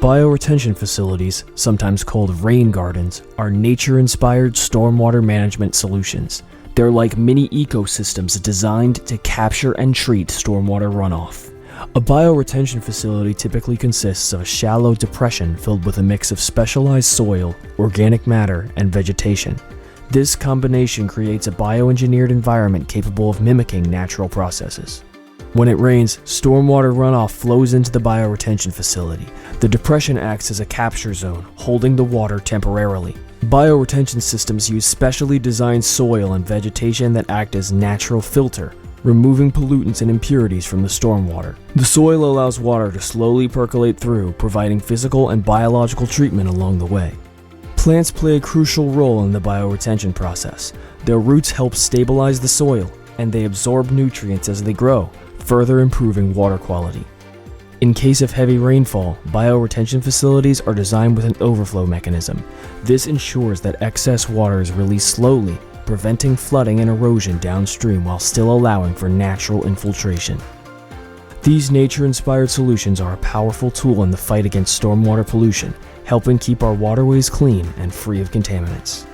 Bioretention facilities, sometimes called rain gardens, are nature-inspired stormwater management solutions. They're like mini ecosystems designed to capture and treat stormwater runoff. A bioretention facility typically consists of a shallow depression filled with a mix of specialized soil, organic matter, and vegetation. This combination creates a bioengineered environment capable of mimicking natural processes. When it rains, stormwater runoff flows into the bioretention facility. The depression acts as a capture zone, holding the water temporarily. Bioretention systems use specially designed soil and vegetation that act as natural filter, removing pollutants and impurities from the stormwater. The soil allows water to slowly percolate through, providing physical and biological treatment along the way. Plants play a crucial role in the bioretention process. Their roots help stabilize the soil, and they absorb nutrients as they grow, further improving water quality. In case of heavy rainfall, bioretention facilities are designed with an overflow mechanism. This ensures that excess water is released slowly, preventing flooding and erosion downstream while still allowing for natural infiltration. These nature-inspired solutions are a powerful tool in the fight against stormwater pollution, helping keep our waterways clean and free of contaminants.